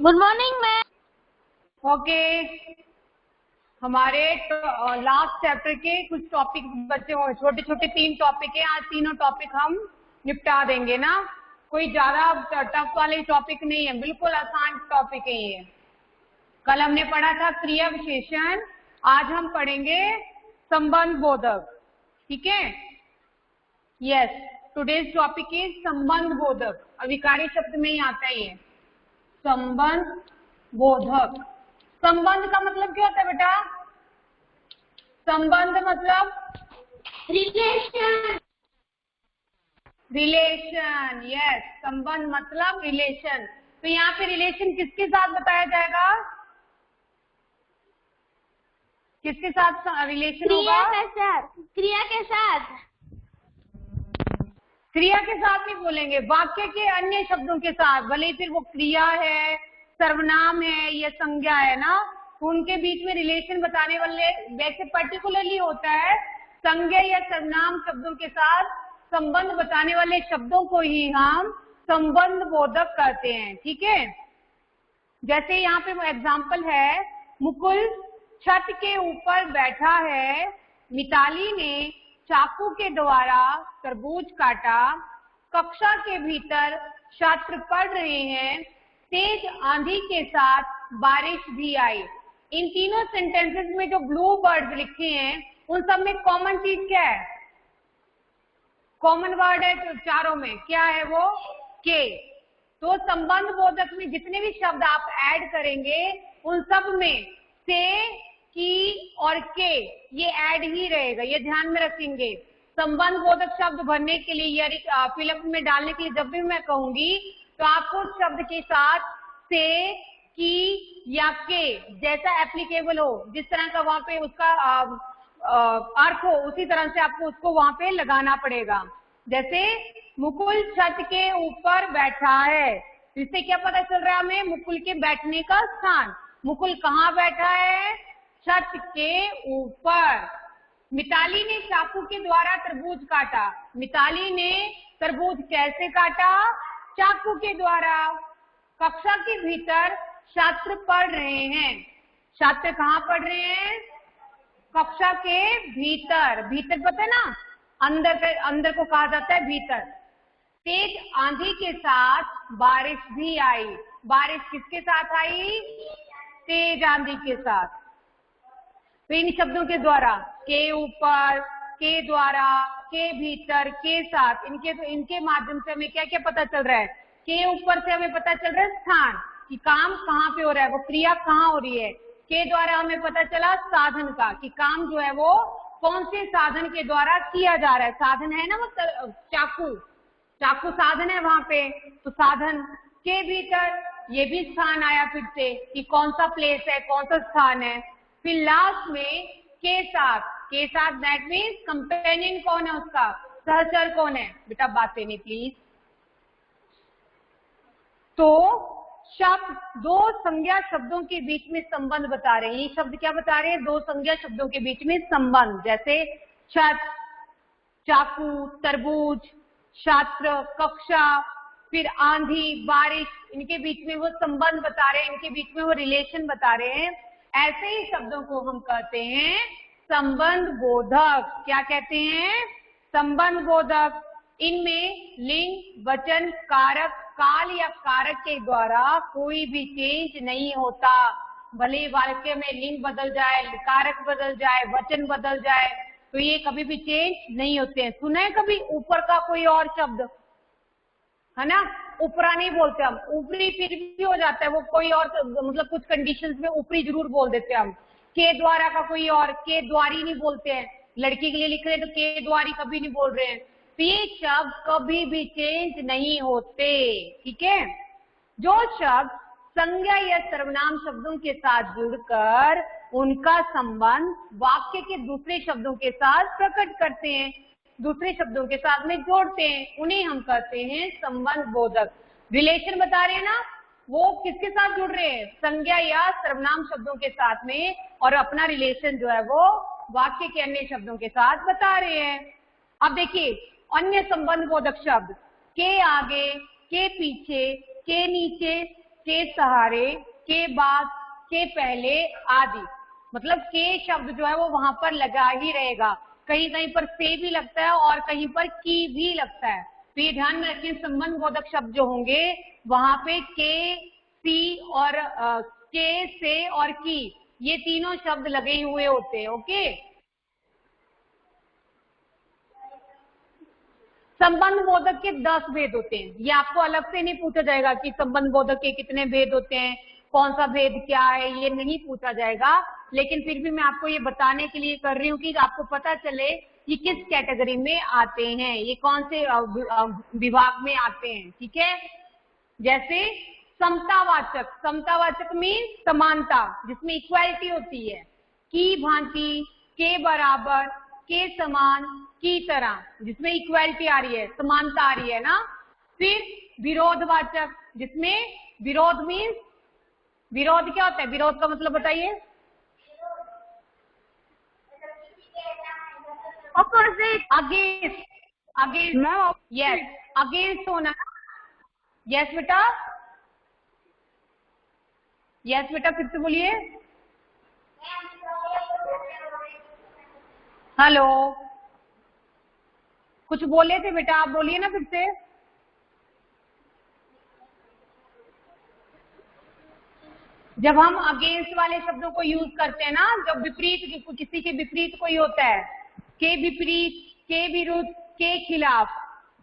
Good morning ma'am. Okay, हमारे last chapter के कुछ टॉपिक बच्चे हो, छोटे छोटे 3 टॉपिक है। आज तीनों टॉपिक हम निपटा देंगे ना। कोई ज्यादा टफ वाले टॉपिक नहीं है, बिल्कुल आसान टॉपिक है ये। कल हमने पढ़ा था क्रिया विशेषण, आज हम पढ़ेंगे संबंध बोधक। ठीक है, यस, टुडेज टॉपिक इज संबंध बोधक। अविकारी शब्द में ही आता है ये संबंध बोधक। संबंध का मतलब क्या होता है बेटा? संबंध मतलब रिलेशन। रिलेशन। यस, संबंध मतलब रिलेशन। तो यहाँ पे रिलेशन किसके साथ बताया जाएगा? किसके साथ रिलेशन होगा? क्रिया के साथ। क्रिया के साथ नहीं बोलेंगे, वाक्य के अन्य शब्दों के साथ, भले ही फिर वो क्रिया है, सर्वनाम है या संज्ञा है ना, तो उनके बीच में रिलेशन बताने वाले वैसे पर्टिकुलरली होता है संज्ञा या सर्वनाम शब्दों के साथ संबंध बताने वाले शब्दों को ही हम संबंध बोधक कहते हैं। ठीक है, जैसे यहाँ पे एग्जाम्पल है, मुकुल छत के ऊपर बैठा है, मिताली ने चाकू के द्वारा तरबूज काटा, कक्षा के भीतर छात्र पढ़ रहे हैं, तेज आंधी के साथ बारिश भी आई। इन तीनों सेंटेंसेस में जो ब्लू वर्ड लिखे हैं उन सब में कॉमन चीज क्या है? कॉमन वर्ड है तो चारों में क्या है वो? के। तो संबंध बोधक में जितने भी शब्द आप ऐड करेंगे उन सब में से, की और के ये ऐड ही रहेगा, ये ध्यान में रखेंगे। संबंध बोधक शब्द भरने के लिए या फिलअप में डालने के लिए जब भी मैं कहूंगी तो आपको उस शब्द के साथ से, की या के जैसा एप्लीकेबल हो, जिस तरह का वहां पे उसका अर्थ हो, उसी तरह से आपको उसको वहां पे लगाना पड़ेगा। जैसे मुकुल छत के ऊपर बैठा है, इससे क्या पता चल रहा है हमें? मुकुल के बैठने का स्थान। मुकुल कहाँ बैठा है? छत के ऊपर। मिताली ने चाकू के द्वारा तरबूज काटा। मिताली ने तरबूज कैसे काटा? चाकू के द्वारा। कक्षा के भीतर छात्र पढ़ रहे हैं। छात्र कहाँ पढ़ रहे हैं? कक्षा के भीतर। भीतर पता है ना, अंदर को कहा जाता है भीतर। तेज आंधी के साथ बारिश भी आई। बारिश किसके साथ आई? तेज आंधी के साथ। तो इन शब्दों के द्वारा, के ऊपर, के द्वारा, के भीतर, के साथ, इनके माध्यम से हमें क्या क्या पता चल रहा है? के ऊपर से हमें पता चल रहा है स्थान, कि काम कहाँ पे हो रहा है, वो क्रिया कहाँ हो रही है। के द्वारा हमें पता चला साधन का, कि काम जो है वो कौन से साधन के द्वारा किया जा रहा है। साधन है ना वो चाकू, चाकू साधन है वहां पे, तो साधन। के भीतर ये भी स्थान आया फिर से, कि कौन सा प्लेस है, कौन सा स्थान है। फिर लास्ट में के साथ दैट मीन्स कंपेनियन कौन है उसका, सहचर कौन है। बेटा बातें नहीं प्लीज। तो शब्द दो संज्ञा शब्दों के बीच में संबंध बता रहे हैं। ये शब्द क्या बता रहे हैं? दो संज्ञा शब्दों के बीच में संबंध। जैसे छत, चाकू, तरबूज, छात्र, कक्षा, फिर आंधी, बारिश, इनके बीच में वो संबंध बता रहे हैं, इनके बीच में वो रिलेशन बता रहे हैं। ऐसे ही शब्दों को हम कहते हैं संबंध बोधक। क्या कहते हैं? संबंध बोधक। इनमें लिंग, वचन, कारक, काल या कारक के द्वारा कोई भी चेंज नहीं होता। भले वाक्य में लिंग बदल जाए, कारक बदल जाए, वचन बदल जाए, तो ये कभी भी चेंज नहीं होते हैं। सुना है कभी ऊपर का कोई और शब्द? है ना, ऊपरा नहीं बोलते हम, ऊपरी फिर भी हो जाता है वो, कोई और मतलब कुछ कंडीशंस में ऊपरी जरूर बोल देते हैं हम। के द्वारा का कोई और, के द्वारी नहीं बोलते हैं। लड़की के लिए लिख रहे हैं तो के द्वारी कभी नहीं बोल रहे हैं। तो ये शब्द कभी भी चेंज नहीं होते। ठीक है, जो शब्द संज्ञा या सर्वनाम शब्दों के साथ जुड़कर उनका संबंध वाक्य के दूसरे शब्दों के साथ प्रकट करते हैं, दूसरे शब्दों के साथ में जोड़ते हैं, उन्हें हम कहते हैं संबंध बोधक। रिलेशन बता रहे हैं ना, वो किसके साथ जुड़ रहे हैं? संज्ञा या सर्वनाम शब्दों के साथ में, और अपना रिलेशन जो है वो वाक्य के अन्य शब्दों के साथ बता रहे हैं। अब देखिए अन्य संबंध बोधक शब्द, के आगे, के पीछे, के नीचे, के सहारे, के बाद, के पहले आदि। मतलब के शब्द जो है वो वहां पर लगा ही रहेगा, कहीं कहीं पर से भी लगता है और कहीं पर की भी लगता है। तो ये ध्यान में रखें, संबंध बोधक शब्द जो होंगे वहां पे के, सी और के, से और की, ये तीनों शब्द लगे हुए होते हैं। ओके, संबंध बोधक के 10 भेद होते हैं। ये आपको अलग से नहीं पूछा जाएगा कि संबंध बोधक के कितने भेद होते हैं, कौन सा भेद क्या है, ये नहीं पूछा जाएगा। लेकिन फिर भी मैं आपको ये बताने के लिए कर रही हूँ कि आपको पता चले ये किस कैटेगरी में आते हैं, ये कौन से विभाग में आते हैं। ठीक है, जैसे समतावाचक, समतावाचक मीन समानता, जिसमें इक्वालिटी होती है, की भांति, के बराबर, के समान, की तरह, जिसमें इक्वालिटी आ रही है, समानता आ रही है ना। फिर विरोधवाचक, जिसमें विरोध मीन्स, विरोध क्या होता है, विरोध का मतलब बताइए। Opposite, against, against, yes, against होना। यस बेटा, यस बेटा, फिर से बोलिए। हेलो, कुछ बोले थे बेटा, आप बोलिए ना फिर से। जब हम अगेंस्ट वाले शब्दों को यूज करते हैं ना, जब विपरीत, किसी के विपरीत कोई होता है, के विपरीत, के विरुद्ध, के खिलाफ।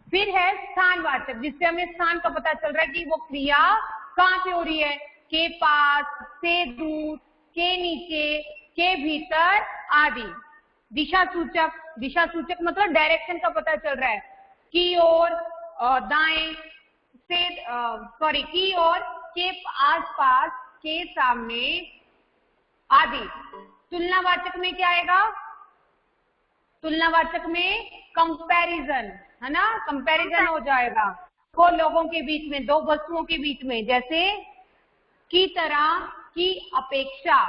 फिर है स्थानवाचक, जिससे हमें स्थान का पता चल रहा है कि वो क्रिया कहाँ पे हो रही है, के पास, से दूर, के नीचे, के भीतर आदि। दिशा सूचक, दिशा सूचक मतलब डायरेक्शन का पता चल रहा है, की ओर, दाएं, से सॉरी, की ओर, के आसपास, के सामने आदि। तुलनावाचक में क्या आएगा, तुलनावाचक में कंपैरिजन, है ना, कंपैरिजन हो जाएगा दो लोगों के बीच में, दो वस्तुओं के बीच में। जैसे की तरह, की अपेक्षा,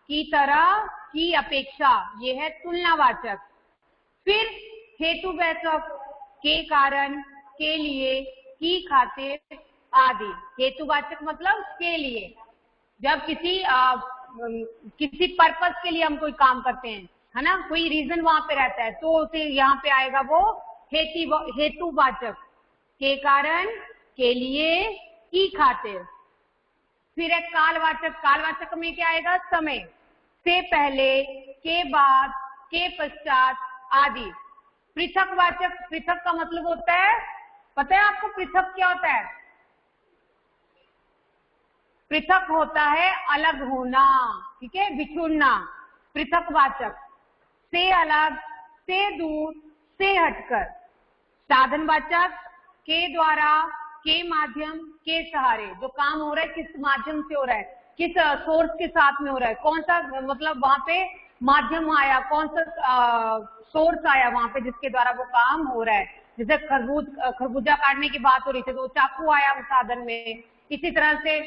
की तरह, की अपेक्षा, ये है तुलनावाचक। फिर हेतुवाचक, के कारण, के लिए, की खातिर आदि। हेतुवाचक मतलब के लिए, जब किसी पर्पस के लिए हम कोई काम करते हैं, है ना, कोई रीजन वहां पे रहता है, तो उसे यहाँ पे आएगा वो हेतुवाचक, के कारण, के लिए, की खातिर। फिर है कालवाचक, कालवाचक में क्या आएगा, समय, से पहले, के बाद, के पश्चात आदि। पृथकवाचक, पृथक का मतलब होता है, पता है आपको पृथक क्या होता है, पृथक होता है अलग होना, ठीक है, बिछुड़ना। पृथकवाचक, से अलग, से दूर, से हटकर। साधनवाचक, के द्वारा, के माध्यम, के सहारे। जो काम हो रहा है किस माध्यम से हो रहा है, किस सोर्स के साथ में हो रहा है, कौन सा मतलब वहां पे माध्यम आया, कौन सा सोर्स आया वहां पे जिसके द्वारा वो काम हो रहा है। जैसे खरबूजा काटने की बात हो रही थी तो चाकू आया उस साधन में। इसी तरह से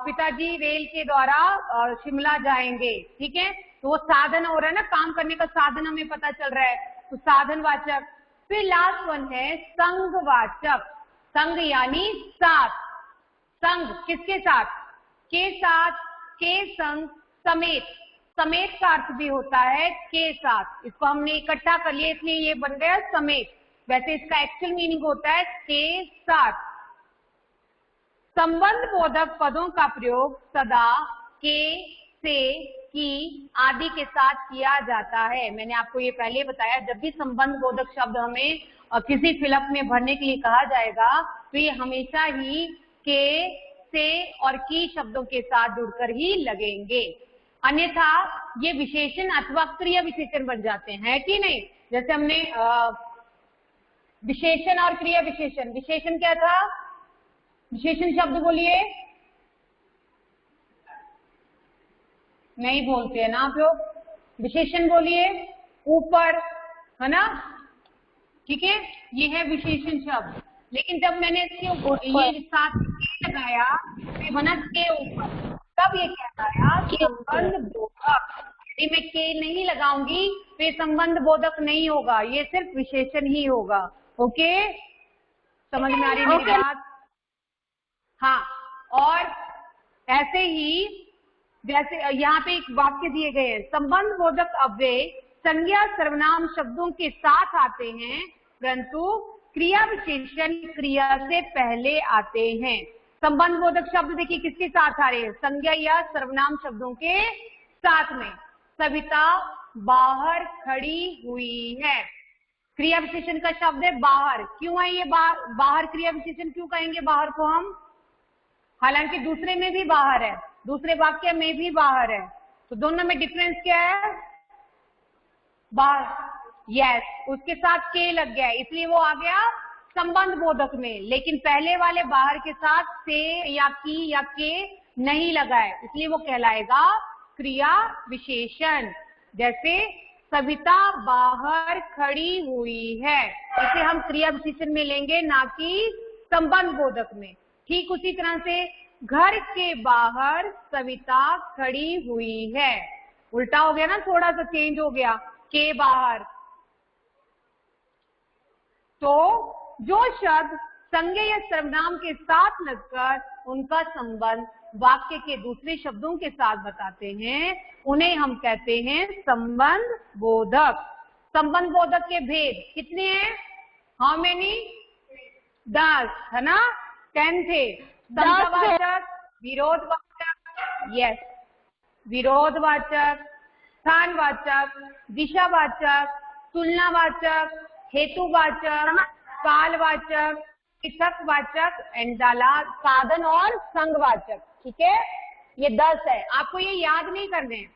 पिताजी रेल के द्वारा शिमला जाएंगे, ठीक है, तो वो साधन हो रहा है ना, काम करने का साधन हमें पता चल रहा है, तो साधनवाचक। फिर लास्ट वन है संघवाचक, संघ यानी साथ, संघ किसके साथ, के साथ, के संग, समेत, समेत का अर्थ भी होता है के साथ, इसको हमने इकट्ठा कर लिया इसलिए ये बन गया समेत, वैसे इसका एक्चुअल मीनिंग होता है के साथ। संबंध बोधक पदों का प्रयोग सदा के, से, की आदि के साथ किया जाता है। मैंने आपको ये पहले बताया, जब भी संबंध बोधक शब्द हमें किसी फिलअप में भरने के लिए कहा जाएगा तो ये हमेशा ही के, से और की शब्दों के साथ जुड़कर ही लगेंगे, अन्यथा ये विशेषण अथवा क्रिया विशेषण बन जाते हैं कि नहीं। जैसे हमने विशेषण और क्रिया विशेषण, विशेषण क्या था, विशेषण शब्द बोलिए, नहीं बोलते हैं ना आप लोग, विशेषण बोलिए, ऊपर, है ना, ठीक है, ये है विशेषण शब्द। लेकिन जब मैंने इसके ये साथ लगाया तो बना के ऊपर, तब ये कहलाया संबंध बोधक। यदि मैं के नहीं लगाऊंगी तो ये संबंध बोधक नहीं होगा, ये सिर्फ विशेषण ही होगा। ओके, समझ में आ रही मेरी बात। हाँ, और ऐसे ही जैसे यहाँ पे एक वाक्य दिए गए हैं, संबंध बोधक अव्यय संज्ञा सर्वनाम शब्दों के साथ आते हैं परंतु क्रिया विशेषण क्रिया से पहले आते हैं। संबंध बोधक शब्द देखिए किसके साथ आ रहे हैं, संज्ञा या सर्वनाम शब्दों के साथ में। सविता बाहर खड़ी हुई है, क्रिया विशेषण का शब्द है बाहर। क्यों है ये बाहर क्रिया विशेषण क्यों कहेंगे बाहर को हम, हालांकि दूसरे में भी बाहर है, दूसरे वाक्य में भी बाहर है, तो दोनों में डिफरेंस क्या है, बाहर, यस, उसके साथ के लग गया है इसलिए वो आ गया संबंध बोधक में। लेकिन पहले वाले बाहर के साथ से या की या के नहीं लगा है इसलिए वो कहलाएगा क्रिया विशेषण। जैसे सविता बाहर खड़ी हुई है, इसे हम क्रिया विशेषण में लेंगे ना कि संबंध बोधक में। ठीक उसी तरह से घर के बाहर सविता खड़ी हुई है, उल्टा हो गया ना, थोड़ा सा चेंज हो गया, के बाहर। तो जो शब्द संज्ञा या सर्वनाम के साथ लगकर उनका संबंध वाक्य के दूसरे शब्दों के साथ बताते हैं उन्हें हम कहते हैं संबंध बोधक। संबंध बोधक के भेद कितने हैं, हाउ मेनी, 10 है ना, 10 थे। समतावाचक, विरोधवाचक, यस, विरोधवाचक, स्थानवाचक, दिशावाचक, तुलनावाचक, हेतुवाचक, कालवाचक, पृथकवाचक एंड साधन और संघवाचक। ठीक है, ये 10 है। आपको ये याद नहीं करने हैं,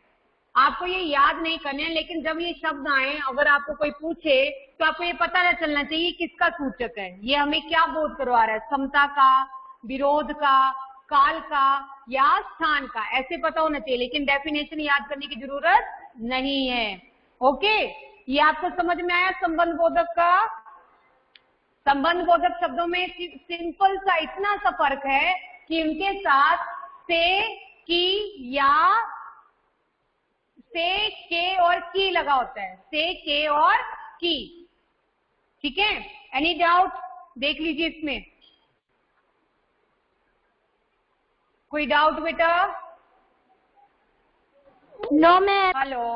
आपको ये याद नहीं करने हैं, लेकिन जब ये शब्द आए अगर आपको कोई पूछे तो आपको ये पता न चलना चाहिए किसका सूचक है, ये हमें क्या बोध करवा रहा है, समता का, विरोध का, काल का या स्थान का, ऐसे पता होना चाहिए। लेकिन डेफिनेशन याद करने की जरूरत नहीं है। ओके, ये आपको समझ में आया संबंध बोधक का। संबंध बोधक शब्दों में सिंपल सा इतना सा फर्क है कि उनके साथ से, की या से, के और की लगा होता है, से, के और की। ठीक है, एनी डाउट, देख लीजिए इसमें कोई डाउट बेटा। No ma'am. Hello,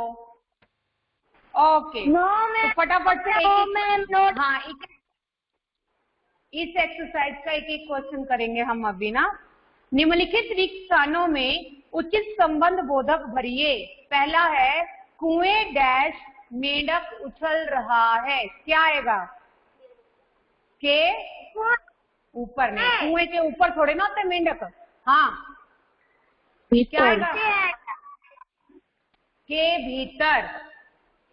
okay, no ma'am, तो फटाफट से नोट। हाँ, इस एक्सरसाइज का एक एक क्वेश्चन करेंगे हम अभी ना। निम्नलिखित रिक्त स्थानों में उचित संबंध बोधक भरिए। पहला है कुएं डैश मेंढक उछल रहा है, क्या आएगा, के ऊपर में, कुएं के ऊपर थोड़े ना होते मेंढक, हाँ, क्या आएगा, के भीतर,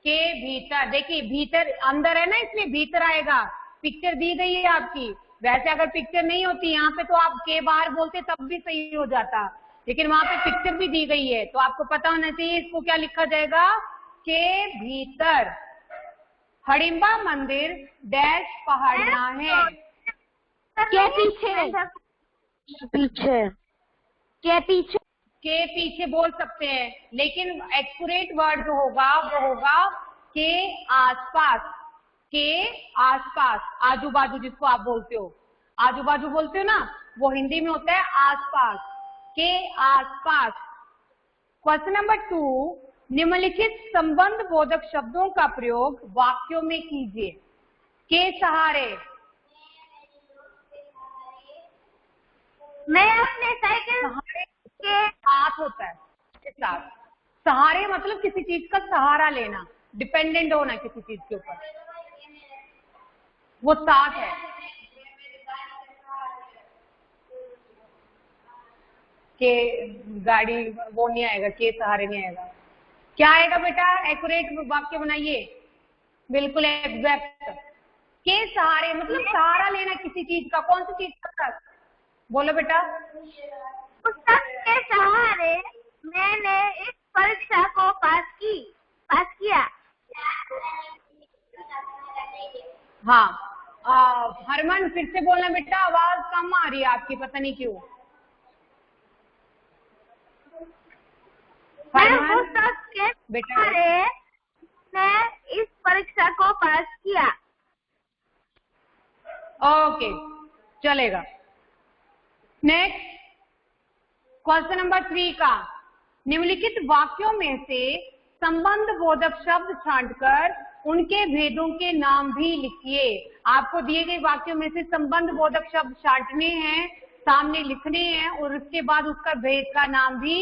के भीतर। देखिए भीतर अंदर है ना, इसलिए भीतर आएगा। पिक्चर दी गई है आपकी, वैसे अगर पिक्चर नहीं होती यहाँ पे तो आप के बाहर बोलते तब भी सही हो जाता, लेकिन वहां पे पिक्चर भी दी गई है तो आपको पता होना चाहिए इसको क्या लिखा जाएगा, के भीतर। हडिम्बा मंदिर डैश पहाड़ियां है, के पीछे, पीछे, के पीछे, के पीछे बोल सकते हैं, लेकिन एक्यूरेट वर्ड जो होगा वो होगा के आसपास, के आसपास, आजू बाजू जिसको आप बोलते हो, आजू बाजू बोलते हो ना, वो हिंदी में होता है आसपास, के आसपास। क्वेश्चन नंबर 2, निम्नलिखित संबंध बोधक शब्दों का प्रयोग वाक्यों में कीजिए। के सहारे, मैं अपने साइकिल सहारे के साथ होता है, के साथ। सहारे मतलब किसी चीज का सहारा लेना, डिपेंडेंट होना किसी चीज के ऊपर, वो साथ है। के गाड़ी वो नहीं आएगा, के सहारे नहीं आएगा। क्या आएगा बेटा, एक्यूरेट वाक्य बनाइए, बिल्कुल एग्जैक्ट। के सहारे मतलब सहारा लेना किसी चीज का, कौन सी चीज का, बोलो बेटा। पुस्तक के सहारे मैंने इस परीक्षा को पास किया। हाँ, हरमन फिर से बोलना बेटा, आवाज कम आ रही है आपकी, पता नहीं क्यों। पुस्तक के सहारे मैं इस परीक्षा को पास किया। ओके, चलेगा। नेक्स्ट, क्वेश्चन नंबर 3 का, निम्नलिखित वाक्यों में से संबंध बोधक शब्द छांटकर उनके भेदों के नाम भी लिखिए। आपको दिए गए वाक्यों में से संबंध बोधक शब्द छांटने हैं, सामने लिखने हैं और उसके बाद उसका भेद का नाम भी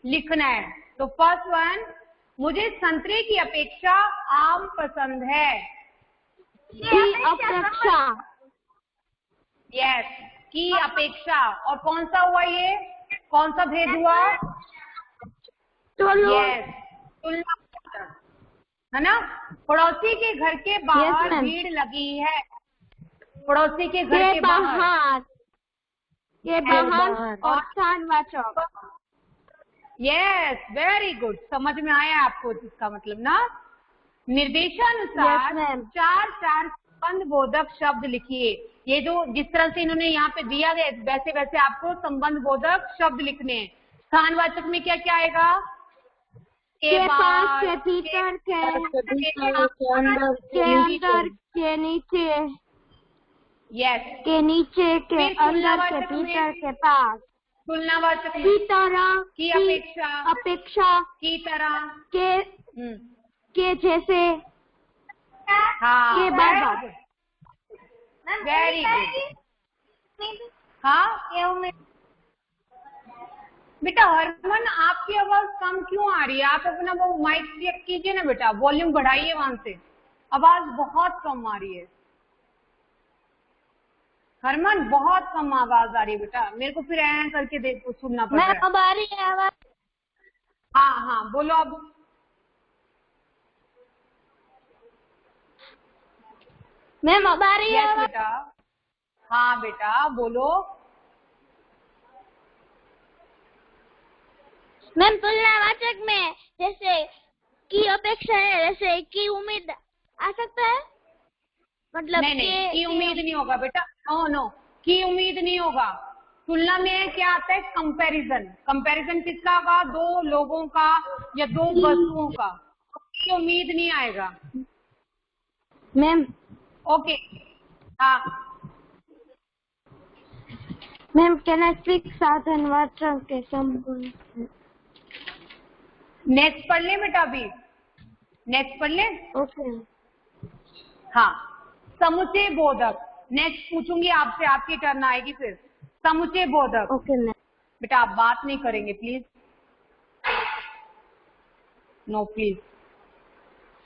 लिखना है। तो फर्स्ट वन, मुझे संतरे की अपेक्षा आम पसंद है। की अपेक्षा। यस, की अपेक्षा। और कौन सा हुआ ये, कौन सा भेद हुआ? यस, तुलना है ना। पड़ोसी के घर के बाहर भीड़ लगी है। पड़ोसी के घर के बाहर और स्थानवाचक। यस, वेरी गुड, समझ में आया आपको इसका मतलब ना। निर्देशानुसार 4 संबंध बोधक शब्द लिखिए। ये जो जिस तरह से इन्होंने यहाँ पे दिया गया वैसे वैसे आपको संबंध बोधक शब्द लिखने हैं। स्थानवाचक में क्या क्या आएगा? के पास, के भीतर, के अंदर, के नीचे। यस, के नीचे, के अंदर, के भीतर, के पास। तुलनावाचक में की तरह, की अपेक्षा, की तरह, के जैसे, हाँ, के बराबर। Very good. हाँ बेटा हरमन, आपकी आवाज कम क्यों आ रही है? आप अपना वो माइक चेक कीजिए ना बेटा, वॉल्यूम बढ़ाइए वहां से, आवाज बहुत कम आ रही है। हरमन बहुत कम आवाज आ रही है बेटा, मेरे को फिर ऐ करके देखो सुनना पड़ रहा है। अब आ रही है आवाज? हाँ, बोलो अब। मैम अब आ रही है आवाज? बेटा हाँ बेटा बोलो। मैम तुलनावाचक में जैसे की अपेक्षा है, जैसे की उम्मीद आ सकता है? मतलब नहीं, की उम्मीद नहीं होगा बेटा। नो, की उम्मीद नहीं होगा। तुलना में क्या आता है? कंपैरिजन। कंपैरिजन किसका होगा? 2 लोगों का या 2 वस्तुओं का। की उम्मीद नहीं आएगा मैम। ओके, हाँ मैम, कैन आई स्पीक साधनवाचक के संबंध? नेक्स्ट पढ़ ले बेटा, अभी नेक्स्ट पढ़ ले। ओके। हाँ, समुच्चय बोधक। नेक्स्ट पूछूंगी आपसे, आपकी टर्न आएगी फिर। समुच्चय बोधक। Okay ma'am. बेटा आप बात नहीं करेंगे प्लीज, नो प्लीज।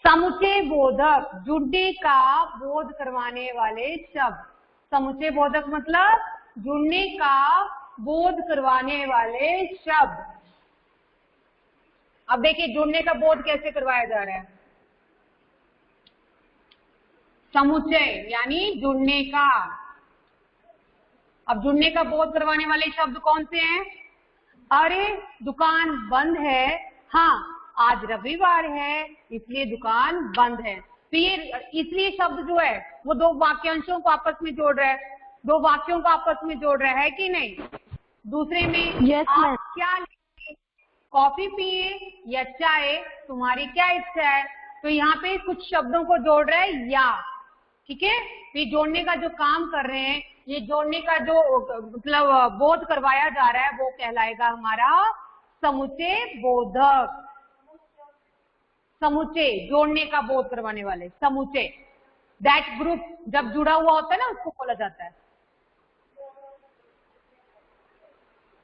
समुच्चय बोधक, जुड़ने का बोध करवाने वाले शब्द। समुच्चय बोधक मतलब जुड़ने का बोध करवाने वाले शब्द। अब देखिए जुड़ने का बोध कैसे करवाया जा रहा है। समुच्चय यानी जुड़ने का। अब जुड़ने का बोध करवाने वाले शब्द कौन से हैं? अरे दुकान बंद है, हाँ आज रविवार है इसलिए दुकान बंद है। तो ये इसलिए शब्द जो है वो 2 वाक्यांशों को आपस में जोड़ रहा है, 2 वाक्यों को आपस में जोड़ रहा है कि नहीं? दूसरे में Yes, आप क्या लेंगे, कॉफी पिए या चाय, तुम्हारी क्या इच्छा है? तो यहाँ पे कुछ शब्दों को जोड़ रहा है या, ठीक है। ये जोड़ने का जो काम कर रहे हैं, ये जोड़ने का जो मतलब बोध करवाया जा रहा है वो कहलाएगा हमारा समुच्चय बोधक। समुच्चय, जोड़ने का बोध करवाने वाले समुच्चय। दैट ग्रुप जब जुड़ा हुआ होता है ना उसको बोला जाता है।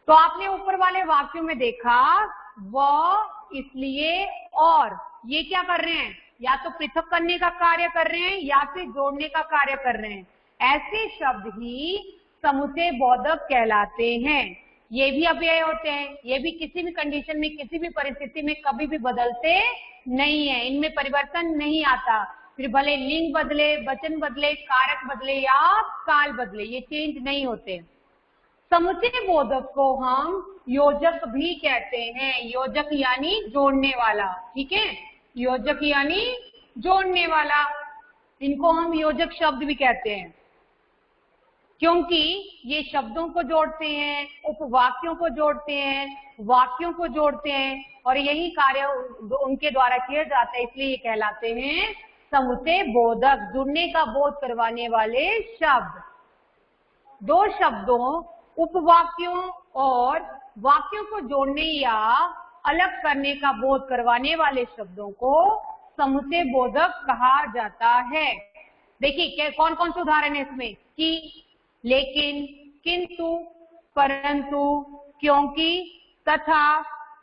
तो आपने ऊपर वाले वाक्यों में देखा वह, इसलिए और, ये क्या कर रहे हैं? या तो पृथक करने का कार्य कर रहे हैं या फिर जोड़ने का कार्य कर रहे हैं। ऐसे शब्द ही समुच्चय बोधक कहलाते हैं। ये भी अव्यय होते हैं, ये भी किसी भी कंडीशन में, किसी भी परिस्थिति में कभी भी बदलते नहीं है, इनमें परिवर्तन नहीं आता। फिर भले लिंग बदले, वचन बदले, कारक बदले या काल बदले, ये चेंज नहीं होते। समुच्चय बोधक को हम योजक भी कहते हैं। योजक यानी जोड़ने वाला, ठीक है। योजक यानी जोड़ने वाला, इनको हम योजक शब्द भी कहते हैं क्योंकि ये शब्दों को जोड़ते हैं, उपवाक्यों को जोड़ते हैं, वाक्यों को जोड़ते हैं और यही कार्य उनके द्वारा किया जाता है, इसलिए ये कहलाते हैं समुच्चय बोधक, जुड़ने का बोध करवाने वाले शब्द। 2 शब्दों, उपवाक्यों और वाक्यों को जोड़ने या अलग करने का बोध करवाने वाले शब्दों को समुच्चय बोधक कहा जाता है। देखिए कौन कौन से उदाहरण है इसमें, कि, लेकिन, किंतु, परंतु, क्योंकि, तथा,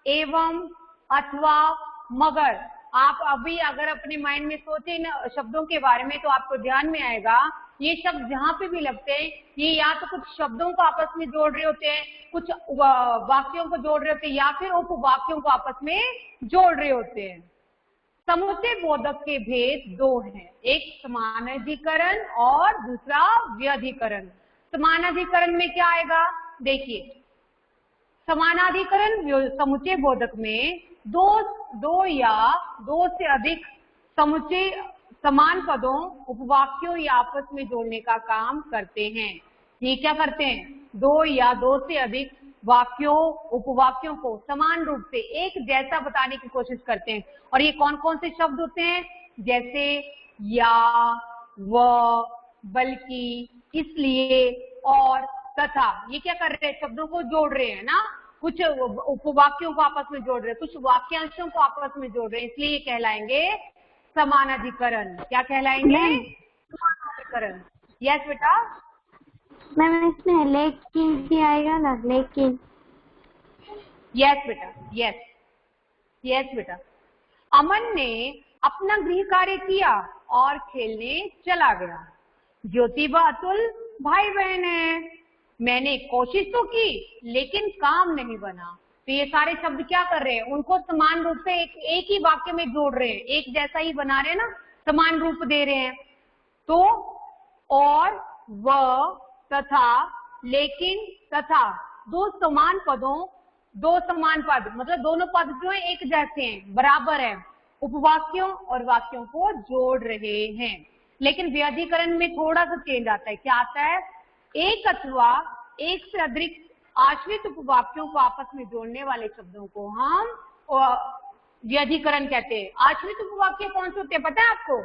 एवं, अथवा, मगर। आप अभी अगर अपने माइंड में सोचे इन शब्दों के बारे में तो आपको ध्यान में आएगा ये शब्द जहां पे भी लगते हैं ये या तो कुछ शब्दों को आपस में जोड़ रहे होते हैं, कुछ वाक्यों को जोड़ रहे होते हैं, या फिर उपवाक्यों को आपस में जोड़ रहे होते हैं। समुच्चय बोधक के भेद दो हैं, एक समानाधिकरण और दूसरा व्यधिकरण। समानाधिकरण में क्या आएगा, देखिए समानाधिकरण समुच्चय बोधक में दो या दो से अधिक समुच्चय समान पदों उपवाक्यों या आपस में जोड़ने का काम करते हैं। ये क्या करते हैं, दो या दो से अधिक वाक्यों उपवाक्यों को समान रूप से एक जैसा बताने की कोशिश करते हैं। और ये कौन कौन से शब्द होते हैं, जैसे या, व, बल्कि, इसलिए और तथा। ये क्या कर रहे हैं, शब्दों को जोड़ रहे हैं ना, कुछ उपवाक्यों को आपस में जोड़ रहे हैं, कुछ वाक्यांशों को आपस में जोड़ रहे हैं, इसलिए ये कहलाएंगे समानाधिकरण। क्या कहलाएंगे, समानाधिकरण। यस बेटा, मैम इसमें लेकिन भी आएगा ना, लेकिन। यस बेटा, यस यस बेटा। अमन ने अपना गृह कार्य किया और खेलने चला गया। ज्योति व अतुल भाई बहन है। मैंने कोशिश तो की लेकिन काम नहीं बना। तो ये सारे शब्द क्या कर रहे हैं, उनको समान रूप से एक ही वाक्य में जोड़ रहे हैं, एक जैसा ही बना रहे हैं ना, समान रूप दे रहे हैं। तो और, व, तथा, लेकिन, तथा, दो समान पदों, दो समान पद मतलब दोनों पद जो है एक जैसे हैं, बराबर है, उपवाक्यों और वाक्यों को जोड़ रहे हैं। लेकिन व्यधिकरण में थोड़ा सा चेंज आता है। क्या आता है, एक अथवा एक से अधिक आश्रित उपवाक्यों को आपस में जोड़ने वाले शब्दों को हम व्यधिकरण कहते हैं। आश्रित उपवाक्य कौन से होते हैं पता है आपको,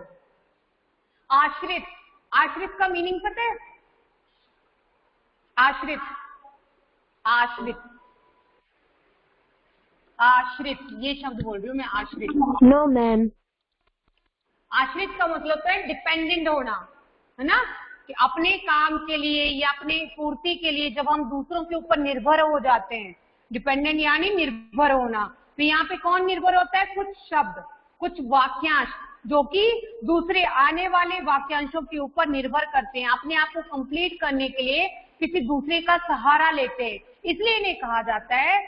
आश्रित, आश्रित का मीनिंग पता है, आश्रित, आश्रित, आश्रित, ये शब्द बोल रही हूँ मैं, आश्रित। No ma'am. आश्रित का मतलब है डिपेंडेंट होना, है ना, कि अपने काम के लिए या अपने पूर्ति के लिए जब हम दूसरों के ऊपर निर्भर हो जाते हैं, डिपेंडेंट यानी निर्भर होना। तो यहाँ पे कौन निर्भर होता है, कुछ शब्द, कुछ वाक्यांश जो कि दूसरे आने वाले वाक्यांशों के ऊपर निर्भर करते हैं, अपने आप को कंप्लीट करने के लिए किसी दूसरे का सहारा लेते हैं, इसलिए इन्हें कहा जाता है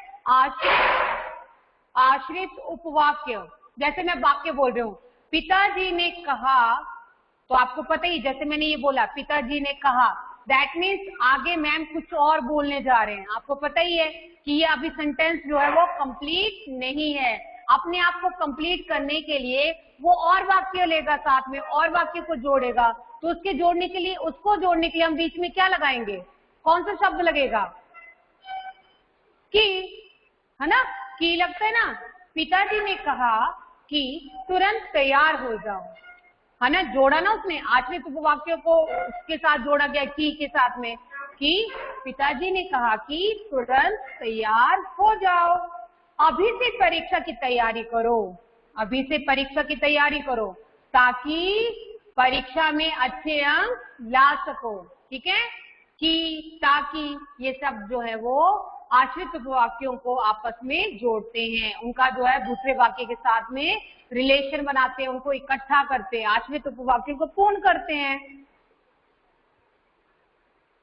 आश्रित उपवाक्य। जैसे मैं वाक्य बोल रही हूँ, पिताजी ने कहा, तो आपको पता ही, जैसे मैंने ये बोला पिताजी ने कहा, दैट मीन्स आगे मैम कुछ और बोलने जा रहे हैं। आपको पता ही है कि ये अभी सेंटेंस जो है वो कंप्लीट नहीं है। अपने आप को कंप्लीट करने के लिए वो और वाक्य लेगा साथ में, और वाक्य को जोड़ेगा। तो उसके जोड़ने के लिए, उसको जोड़ने के लिए हम बीच में क्या लगाएंगे, कौन सा शब्द लगेगा, की, है ना, की लगता है ना। पिताजी ने कहा कि तुरंत तैयार हो जाओ, है ना, जोड़ा ना उसने, आश्रित उपवाक्यों को उसके साथ जोड़ा गया की के साथ में, कि पिताजी ने कहा कि तुरंत तैयार हो जाओ, अभी से परीक्षा की तैयारी करो, अभी से परीक्षा की तैयारी करो ताकि परीक्षा में अच्छे अंक ला सको। ठीक है, कि, ताकि, ये सब जो है वो आश्रित उपवाक्यों को आपस में जोड़ते हैं, उनका जो है दूसरे वाक्य के साथ में रिलेशन बनाते हैं, उनको इकट्ठा करते हैं, आश्रित उपवाक्यों को पूर्ण करते हैं।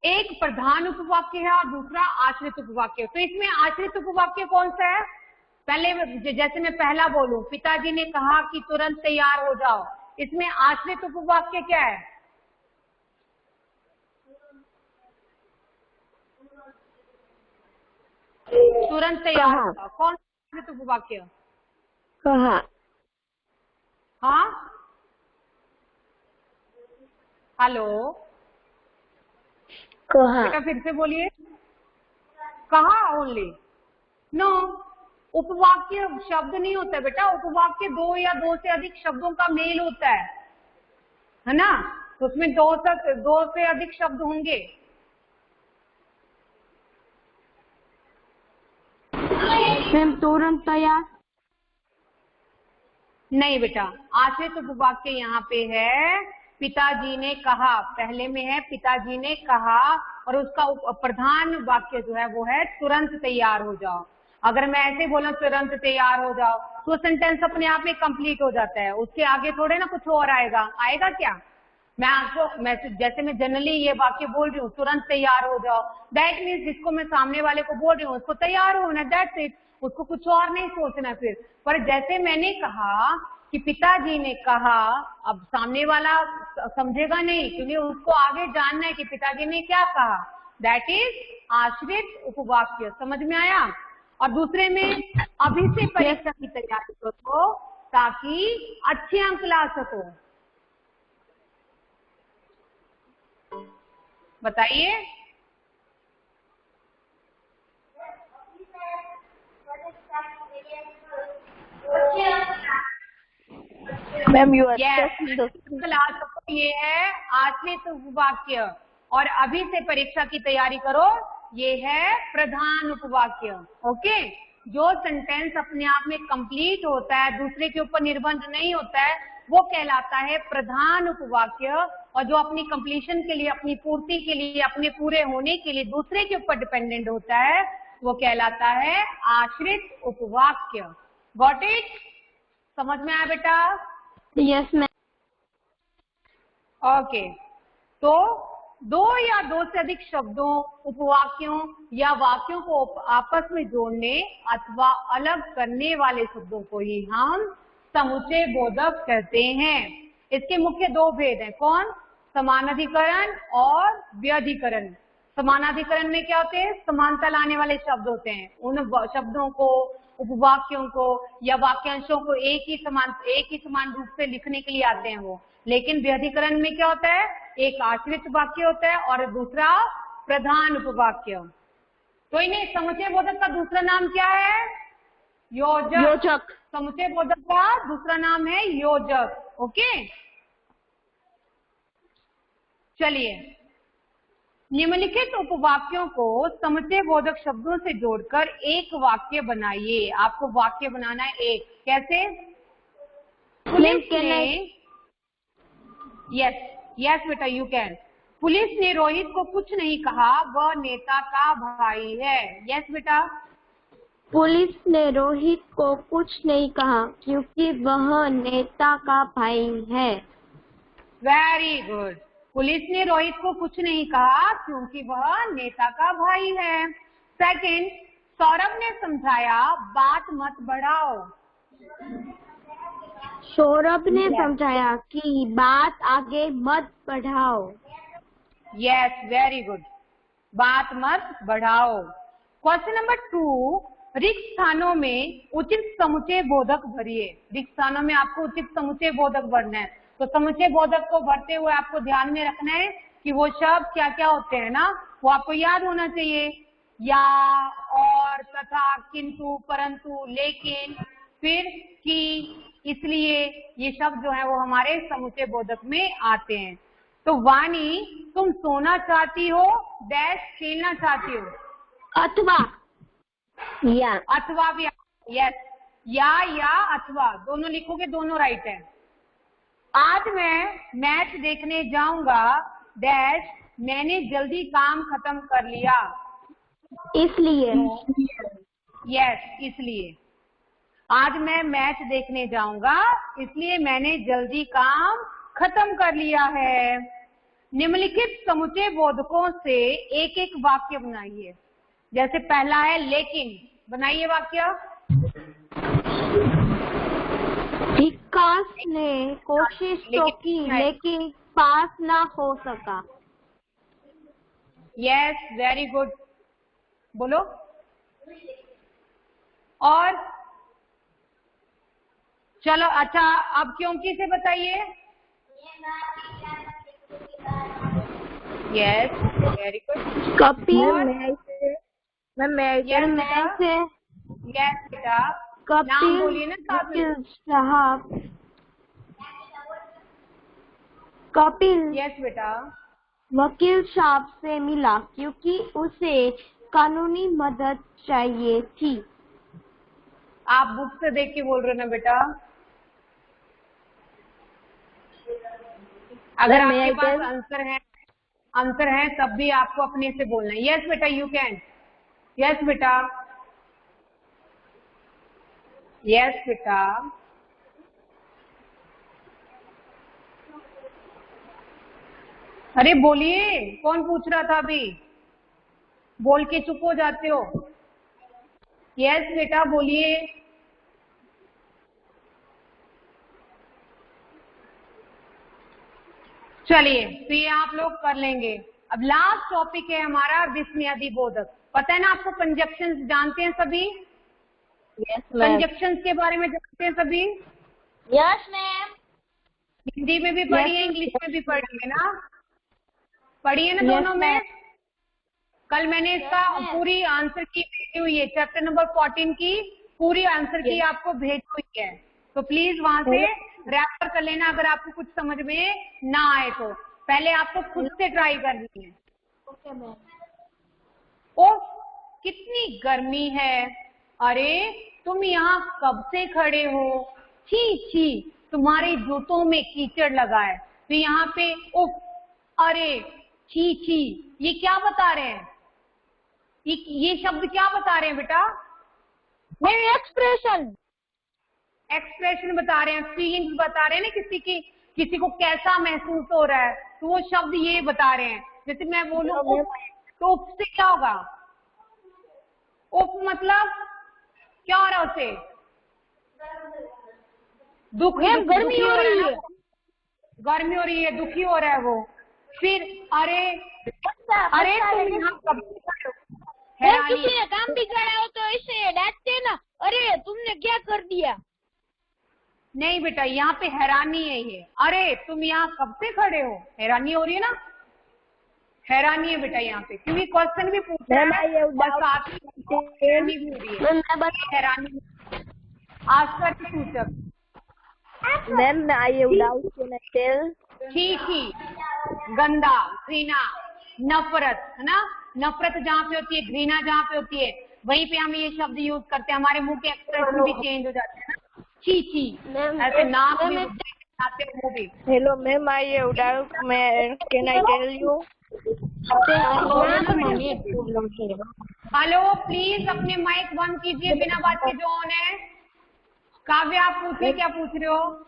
एक प्रधान उपवाक्य है और दूसरा आश्रित उपवाक्य। तो इसमें आश्रित उपवाक्य कौन सा है, पहले जैसे मैं पहला बोलूं, पिताजी ने कहा कि तुरंत तैयार हो जाओ, इसमें आश्रित उपवाक्य क्या है, तुरंत तैयार हो जाओ, कौन आश्रित उपवाक्य, कहा, हाँ, हेलो, कहा, बेटा फिर से बोलिए, कहा ओनली, नो, उपवाक्य शब्द नहीं होता है बेटा, उपवाक्य दो या दो से अधिक शब्दों का मेल होता है ना, तो उसमें दो से अधिक शब्द होंगे। मैम तुरंत तैयार। नहीं बेटा, आश्रित उपवाक्य यहाँ पे है पिताजी ने कहा, पहले में है पिताजी ने कहा, और उसका प्रधान वाक्य जो है वो है तुरंत तैयार हो जाओ। अगर मैं ऐसे बोला तुरंत तैयार हो जाओ तो सेंटेंस अपने आप में कंप्लीट हो जाता है, उसके आगे थोड़े ना कुछ और आएगा क्या? मैं जैसे मैं जनरली ये वाक्य बोल रही हूँ तुरंत तैयार हो जाओ, दैट मीन्स जिसको मैं सामने वाले को बोल रही हूँ उसको तैयार होना, दैट्स इट, उसको कुछ और नहीं सोचना फिर। पर जैसे मैंने कहा कि पिताजी ने कहा, अब सामने वाला समझेगा नहीं क्योंकि उसको आगे जानना है कि पिताजी ने क्या कहा, दैट इज आश्रित उपवाक्य। समझ में आया? और दूसरे में अभी से परीक्षा की तैयारी करो ताकि अच्छे अंक ला सको। बताइए। मैम यू क्लास ये है आश्रित उपवाक्य, और अभी से परीक्षा की तैयारी करो ये है प्रधान उपवाक्य। ओके, जो सेंटेंस अपने आप में कंप्लीट होता है, दूसरे के ऊपर निर्बंध नहीं होता है, वो कहलाता है प्रधान उपवाक्य, और जो अपनी कंप्लीशन के लिए, अपनी पूर्ति के लिए, अपने पूरे होने के लिए दूसरे के ऊपर डिपेंडेंट होता है वो कहलाता है आश्रित उपवाक्य। Got it? समझ में आया बेटा? Yes ma'am. ओके, तो दो या दो से अधिक शब्दों, उपवाक्यों या वाक्यों को आपस में जोड़ने अथवा अलग करने वाले शब्दों को ही हम समुच्चय बोधक कहते हैं। इसके मुख्य दो भेद हैं, कौन? समानाधिकरण और व्यधिकरण। समानाधिकरण में क्या होते हैं? समानता लाने वाले शब्द होते हैं, उन शब्दों को, उपवाक्यों को या वाक्यांशों को एक ही समान रूप से लिखने के लिए आते हैं वो। लेकिन व्यधिकरण में क्या होता है? एक आश्रित वाक्य होता है और दूसरा प्रधान उपवाक्य। तो इन्हें समुच्चय बोधक का दूसरा नाम क्या है? योजक। समुच्चय बोधक का दूसरा नाम है योजक। ओके, चलिए निम्नलिखित उपवाक्यों को समुच्चय बोधक शब्दों से जोड़कर एक वाक्य बनाइए। आपको वाक्य बनाना है एक। कैसे? पुलिस ने, यस बेटा यू कैन। पुलिस ने रोहित को कुछ नहीं कहा, वह नेता का भाई है। यस बेटा। पुलिस ने रोहित को कुछ नहीं कहा क्योंकि वह नेता का भाई है। Very good. पुलिस ने रोहित को कुछ नहीं कहा क्योंकि वह नेता का भाई है। सेकंड, सौरभ ने समझाया बात मत बढ़ाओ। सौरभ ने समझाया कि बात आगे मत बढ़ाओ। यस, वेरी गुड, बात मत बढ़ाओ। क्वेश्चन नंबर 2, रिक्त स्थानों में उचित समुच्चय बोधक भरिए। रिक्त स्थानों में आपको उचित समुच्चय बोधक भरना है। तो समुच्चय बोधक को भरते हुए आपको ध्यान में रखना है कि वो शब्द क्या क्या होते हैं ना, वो आपको याद होना चाहिए। या, और, तथा, किंतु, परंतु, लेकिन, फिर, कि, इसलिए, ये शब्द जो है वो हमारे समुच्चय बोधक में आते हैं। तो वाणी, तुम सोना चाहती हो, डैश खेलना चाहती हो। अथवा या, अथवा भी, यस, या अथवा दोनों लिखोगे, दोनों राइट है। आज मैं मैच देखने जाऊंगा, डैश मैंने जल्दी काम खत्म कर लिया। इसलिए, यस, इसलिए। आज मैं मैच देखने जाऊंगा इसलिए मैंने जल्दी काम खत्म कर लिया है। निम्नलिखित समुच्चय बोधकों से एक एक वाक्य बनाइए। जैसे पहला है लेकिन, बनाइए वाक्य। विकास ने कोशिश तो की लेकिन पास ना हो सका। यस, वेरी गुड, बोलो। और चलो, अच्छा, अब क्योंकि से बताइए। Yes, very good. Kapil yes बेटा, नाम बोलिए ना साथ में। कपिल यस बेटा। वकील साहब से मिला क्योंकि उसे कानूनी मदद चाहिए थी। आप बुक से देख के बोल रहे हो ना बेटा? अगर आपके पास आंसर है तब भी आपको अपने से बोलना है। यस बेटा, यू कैन। यस बेटा, यस बेटा। अरे बोलिए, कौन पूछ रहा था अभी? बोल के चुप हो जाते हो। यस बेटा बोलिए। चलिए, तो ये आप लोग कर लेंगे। अब लास्ट टॉपिक है हमारा विस्मयादि बोधक। पता है ना आपको, कंजक्शंस जानते हैं सभी? यस कंजक्शंस के बारे में जानते हैं सभी? Yes ma'am. हिंदी में भी पढ़ी है, इंग्लिश में भी पढ़ी है ना? पढ़ी है ना दोनों में? कल मैंने इसका पूरी आंसर की भेजी हुई है, चैप्टर नंबर 14 की पूरी आंसर की आपको भेजी हुई है। तो प्लीज वहां से रेफर कर लेना अगर आपको कुछ समझ में ना आए तो। पहले आपको खुद से ट्राई करनी है। Okay ma'am. ओ कितनी गर्मी है, अरे तुम यहाँ कब से खड़े हो, छी छी तुम्हारे जूतों में कीचड़ लगा है। तो यहाँ पे उफ, अरे, छी छी, ये क्या बता रहे हैं? ये शब्द क्या बता रहे हैं बेटा? मेरी एक्सप्रेशन बता रहे हैं, फीलिंग्स बता रहे हैं ना, किसी को कैसा महसूस हो रहा है, तो वो शब्द ये बता रहे हैं। जैसे मैं बोलूं उफ, तो उफ से क्या होगा? उफ मतलब क्या हो रहा है उसे? दुखी, गर्मी हो रही है। गर्मी हो रही है, दुखी हो रहा है वो। फिर अरे तुम यहाँ कब से खड़े हो? किसी ने काम बिगाड़ा हो तो ऐसे डांटते ना, अरे तुमने क्या कर दिया। नहीं बेटा, यहाँ पे हैरानी है ये। अरे तुम यहाँ कब से खड़े हो, हैरानी हो रही है ना? हैरानी है बेटा यहाँ पे, क्योंकि क्वेश्चन भी पूछ रहा है और साथ ही हैरानी भी हो रही है। हैरानी आश्चर्यसूचक। Ma'am I doubt can I tell? छी, गंदा, घृणा, नफरत, है ना? नफरत जहाँ पे होती है, घृणा जहाँ पे होती है, वहीं पे हम ये शब्द यूज करते हैं। हमारे मुंह के एक्सप्रेशन भी चेंज हो जाते हैं ना, छी छी, ऐसे नाक भी आते हैं, मुंह भी। हेलो मैम, आई डाउट मैं can I tell you? Hello, please अपने माइक बंद कीजिए, बिना बात के जो ऑन है। काव्य आप पूछिए, क्या पूछ रहे हो?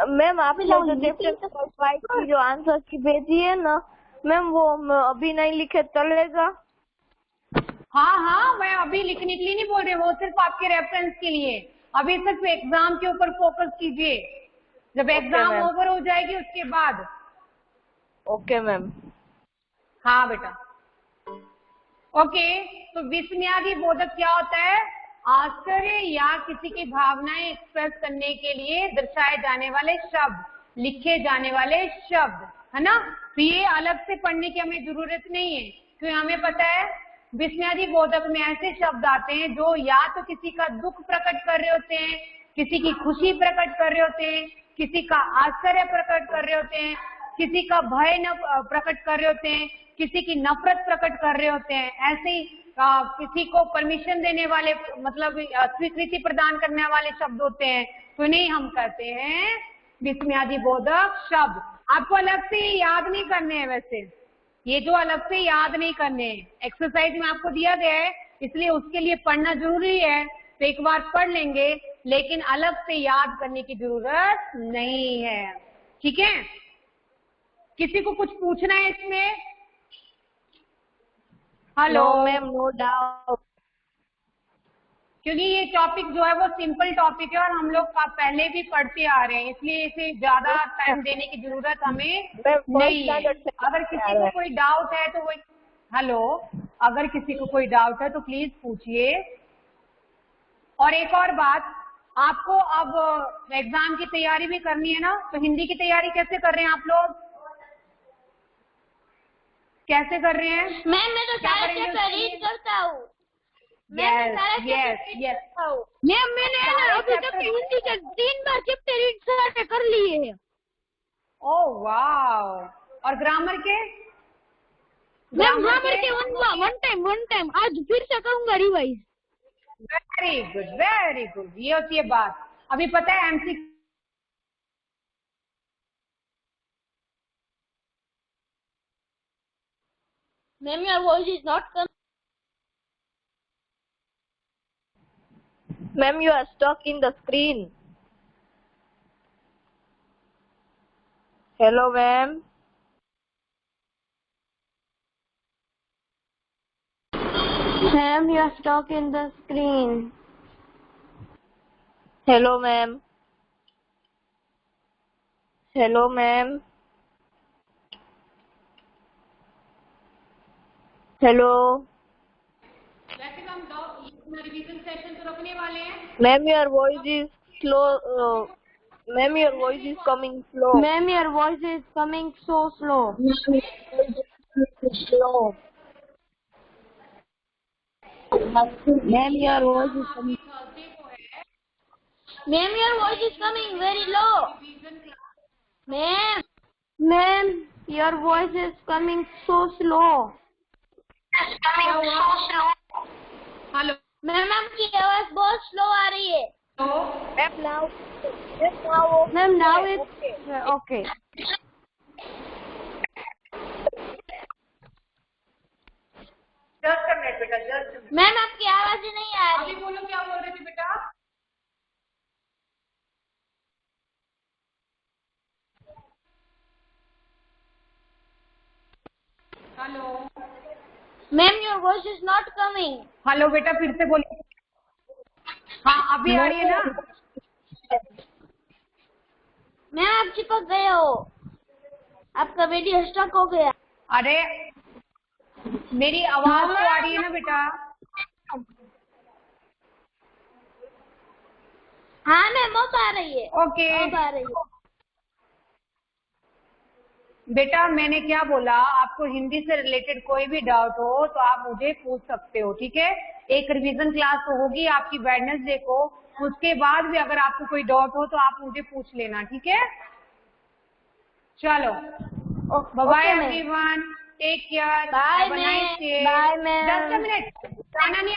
मैम आपने जो चैप्टर 5 की जो आंसर की भेजी है ना मैम, वो अभी नहीं लिखे चलेगा? हाँ, मैं अभी लिखने के लिए नहीं बोल रही, वो सिर्फ आपके रेफरेंस के लिए। अभी सिर्फ एग्जाम के ऊपर फोकस कीजिए, जब एग्जाम ओवर हो जाएगी उसके बाद। Okay ma'am. हाँ बेटा, ओके। तो विस्मयादि बोधक क्या होता है? आश्चर्य या किसी की भावनाएं एक्सप्रेस करने के लिए दर्शाए जाने वाले शब्द, लिखे जाने वाले शब्द, है ना? तो ये अलग से पढ़ने की हमें जरूरत नहीं है, क्योंकि हमें पता है विस्मयादि बोधक में ऐसे शब्द आते हैं जो या तो किसी का दुख प्रकट कर रहे होते हैं, किसी की खुशी प्रकट कर रहे होते हैं, किसी का आश्चर्य प्रकट कर रहे होते हैं, किसी का भय न प्रकट कर रहे होते हैं, किसी की नफरत प्रकट कर रहे होते हैं। ऐसे ही किसी को परमिशन देने वाले, मतलब स्वीकृति प्रदान करने वाले शब्द होते हैं। तो इन्हें हम कहते हैं विस्मयादि बोधक शब्द। आपको अलग से याद नहीं करने हैं, वैसे ये जो अलग से याद नहीं करने हैं, एक्सरसाइज में आपको दिया गया है, इसलिए उसके लिए पढ़ना जरूरी है। तो एक बार पढ़ लेंगे, लेकिन अलग से याद करने की जरूरत नहीं है, ठीक है? किसी को कुछ पूछना है इसमें? Hello ma'am, no doubt. क्योंकि ये टॉपिक जो है वो सिंपल टॉपिक है और हम लोग पहले भी पढ़ते आ रहे हैं, इसलिए इसे ज्यादा टाइम देने की जरूरत हमें नहीं है। अगर किसी को कोई डाउट है तो वो, हेलो, अगर किसी को कोई डाउट है तो प्लीज पूछिए। और एक और बात, आपको अब एग्जाम की तैयारी भी करनी है ना, तो हिंदी की तैयारी कैसे कर रहे हैं आप लोग? कैसे कर रहे हैं? मैम मैं तो सारे चैप्टर रीड करता हूँ। यस। मैम मैंने अभी तक हिंदी के 3 बार चैप्टर रीड कर लिए हैं। Oh wow. और ग्रामर के? मैम ग्रामर के वन टाइम आज फिर से करूंगा revise. Very good, very good, ये होती है बात। अभी पता है MC ma'am your voice is not coming. Ma'am, you are stuck in the screen. Hello, ma'am. Ma'am, you are stuck in the screen. Hello, ma'am. Hello, ma'am. Hello. वैसे तो हम रिवीजन सेशन तो रखने वाले हैं। Ma'am, your voice is slow. Ma'am, your voice is coming slow. Ma'am, your voice is coming so slow. Slow. Ma'am, your voice is coming. Thursday को है Ma'am, your voice is coming very low. Revision class. Ma'am, your voice is coming so slow. Hello ma'am आपकी आवाज बहुत slow आ रही है। Ma'am, now. Yes, now. Ma'am now Okay. It's okay. Just a minute बेटा, just a minute. Ma'am आपकी आवाज ही नहीं आ अभी रही। बोलो क्या बोल रहे थे बेटा। Hello ma'am your voice is not coming. Hello बेटा, फिर से बोलिए। हाँ अभी आ रही है ना। मैम आप चिपक गए हो, आपका वीडियो स्टक हो गया। अरे मेरी आवाज तो आ रही है ना बेटा। हाँ मैम अब आ रही है। ओके अब आ रही है। बेटा, मैंने क्या बोला, आपको हिंदी से रिलेटेड कोई भी डाउट हो तो आप मुझे पूछ सकते हो, ठीक है। एक रिवीजन क्लास तो होगी आपकी वेडनेसडे को, उसके बाद भी अगर आपको कोई डाउट हो तो आप मुझे पूछ लेना, ठीक है। चलो bye everyone, take care, have a nice day. Bye ma'am. Just a minute, जाना नहीं,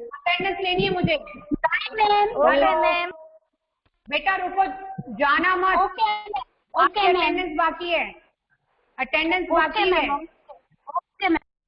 अटेंडेंस लेनी है मुझे। Okay ma'am. बेटा रुको, जाना मत। ओके आपकी अटेंडेंस बाकी है, अटेंडेंस बाकी है।